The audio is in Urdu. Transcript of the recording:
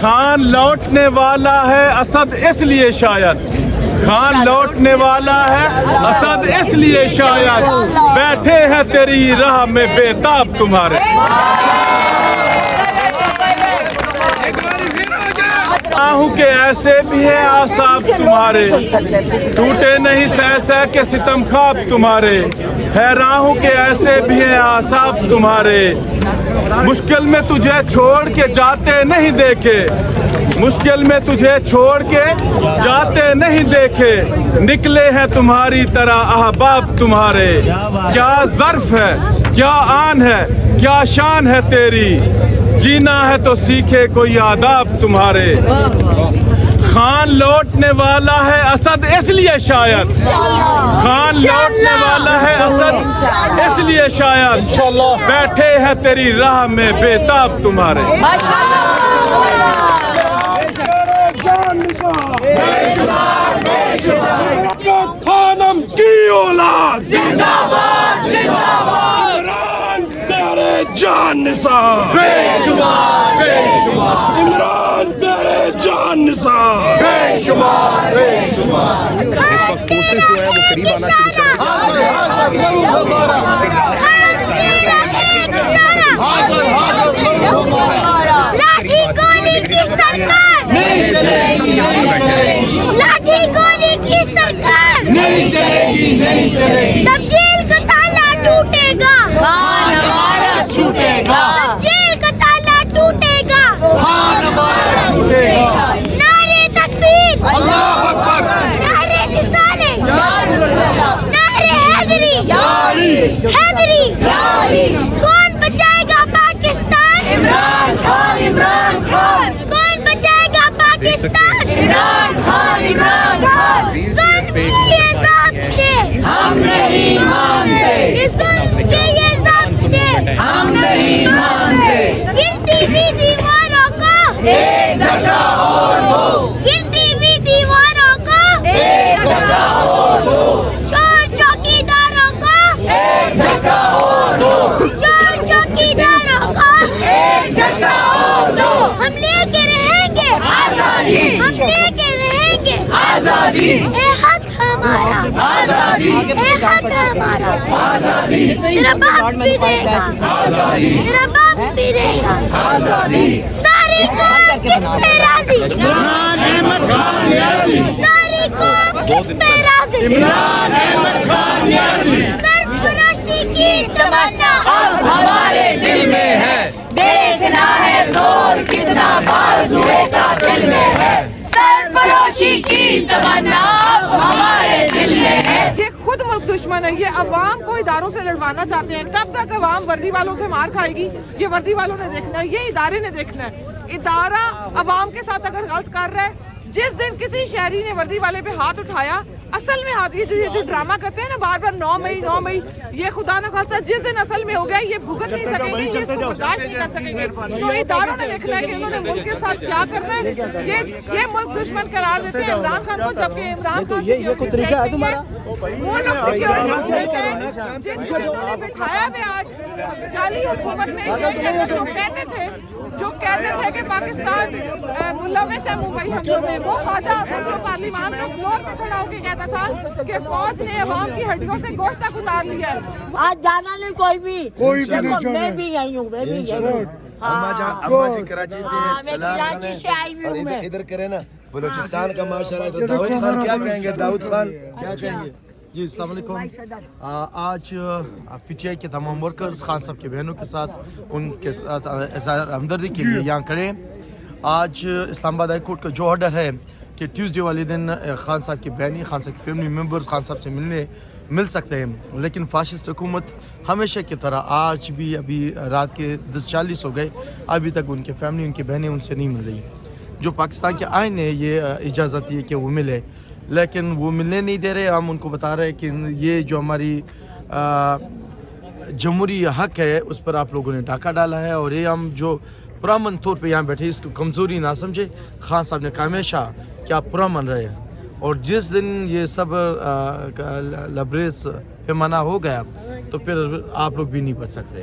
خان لوٹنے والا ہے اسد اس لیے شاید خان لوٹنے والا ہے اسد اس لیے شاید بیٹھے ہیں تیری راہ میں بےتاب تمہارے آہوں کے ایسے بھی ہیں آساب تمہارے ٹوٹے نہیں سہ سہ کے ستم خواب تمہارے ہے راہوں کے ایسے بھی ہیں آساب تمہارے مشکل میں تجھے چھوڑ کے جاتے نہیں دیکھے مشکل میں تجھے چھوڑ کے جاتے نہیں دیکھے نکلے ہیں تمہاری طرح احباب تمہارے کیا ظرف ہے کیا آن ہے کیا شان ہے تیری جینا ہے تو سیکھے کوئی آداب تمہارے خان لوٹنے والا ہے اسد اس لیے شاید خان لوٹنے والا ہے اسد اس لیے شاید بیٹھے ہیں تیری راہ میں بےتاب تمہارے خانم کی اولاد زندہ باد عمران تیرے جان نثار بے شمار عمران تیرے جان نثار بے شمار لاٹھی گولی کی سرکار نہیں چلے گی لاٹھی گولی کی سرکار نہیں چلے گی تبجیل کا تالا ٹوٹے گا خان ہمارا چھوٹے گا تبجیل کا تالا ٹوٹے گا خان ہمارا چھوٹے گا نعرے تکبیر اللہ اکبر نعرے رسالت نعرے حیدری کون بچائے گا پاکستان عمران خان کون بچائے گا پاکستان عمران خان ظلم کے یہ ضابط ہم نہیں مانتے ظلم کے یہ ضابط ہم نہیں مانتے گرتی ہوئی دیواروں کو ایک دھکا اور دو گرتی ہوئی دیواروں کو ایک دھکا اور دو چور چوکیداروں کو ایک دھکا اور دو چور چوکیداروں کو ایک دھکا اور دو ہم لے کے رہیں گے آزادی ہم لے کے رہیں گے آزادی اے حق ہمارا آزادی اے حق ہمارا آزادی تیرا باپ بھی دے گا آزادی تیرا باپ بھی دے گا آزادی ساری قوم کس پہ راضی عمران احمد خان نیازی ساری قوم کس پہ راضی عمران احمد خان نیازی سرفراشی کی تمنا اب ہمارے دل میں ہے دیکھنا ہے زور کتنا بازوئے کا دل میں ہے سرفراشی کی تمنا اب ہمارے دل میں ہے یہ خود ملک دشمن ہے یہ عوام کو اداروں سے لڑوانا چاہتے ہیں کب تک عوام وردی والوں سے مار کھائے گی یہ وردی والوں نے دیکھنا ہے یہ ادارے نے دیکھنا ہے ادارہ عوام کے ساتھ اگر غلط کر رہا ہے جس دن کسی شہری نے وردی والے پہ ہاتھ اٹھایا اصل میں ہاتھ یہ جو ڈرامہ کرتے ہیں نا بار بار 9 مئی یہ خدا نہ خواستہ جس دن اصل میں ہو گیا یہ بھگت نہیں سکیں گے یہ اس کو برداشت نہیں کر سکیں گے تو اداروں نے دیکھنا ہے کہ انہوں نے ملک کے ساتھ کیا کرنا ہے یہ ملک دشمن قرار دیتے ہیں عمران خان کو جبکہ عمران خان یہ کوئی طریقہ ہے تمہارا وہ لوگ جن کو بٹھایا ہے آج جعلی حکومت میں جو کہتے تھے کہ پاکستان ملوث ہے ممبئی حملوں میں وہ خواجہ اعظم جو پارلیمان کا فلور پہ کھڑا ہو کے کہتا تھا کہ فوج نے عوام کی ہڈیوں سے گوشت تک اتار لیا ہے آج جانا نہیں کوئی بھی میں بھی آئی ہوں اما جی کراچی سے آئی ہوں ادھر کرے نا بلوچستان کا معاشرہ تو داؤد خان کیا کہیں گے داؤد خان کیا کہیں گے جی السلام علیکم آج پی ٹی آئی کے تمام ورکرز خان صاحب کے بہنوں کے ساتھ ان کے ساتھ اظہار ہمدردی کے لیے یہاں کھڑے ہیں آج اسلام آباد ہائی کورٹ کا جو آرڈر ہے کہ ٹیوزڈے والے دن خان صاحب کی بہنی خان صاحب کی فیملی ممبرز خان صاحب سے مل سکتے ہیں لیکن فاشسٹ حکومت ہمیشہ کی طرح آج بھی ابھی رات کے 10:40 ہو گئے ابھی تک ان کے فیملی ان کی بہنیں ان سے نہیں مل رہی جو پاکستان کے آئین نے یہ اجازت دی ہے کہ وہ ملے لیکن وہ ملنے نہیں دے رہے ہم ان کو بتا رہے ہیں کہ یہ جو ہماری جمہوری حق ہے اس پر آپ لوگوں نے ڈاکہ ڈالا ہے اور یہ ہم جو پرامن طور پہ یہاں بیٹھے اس کو کمزوری نہ سمجھے خان صاحب نے کہا ہمیشہ کہ آپ پرامن رہے اور جس دن یہ سب لبریز پیمانہ ہو گیا تو پھر آپ لوگ بھی نہیں بچ سکتے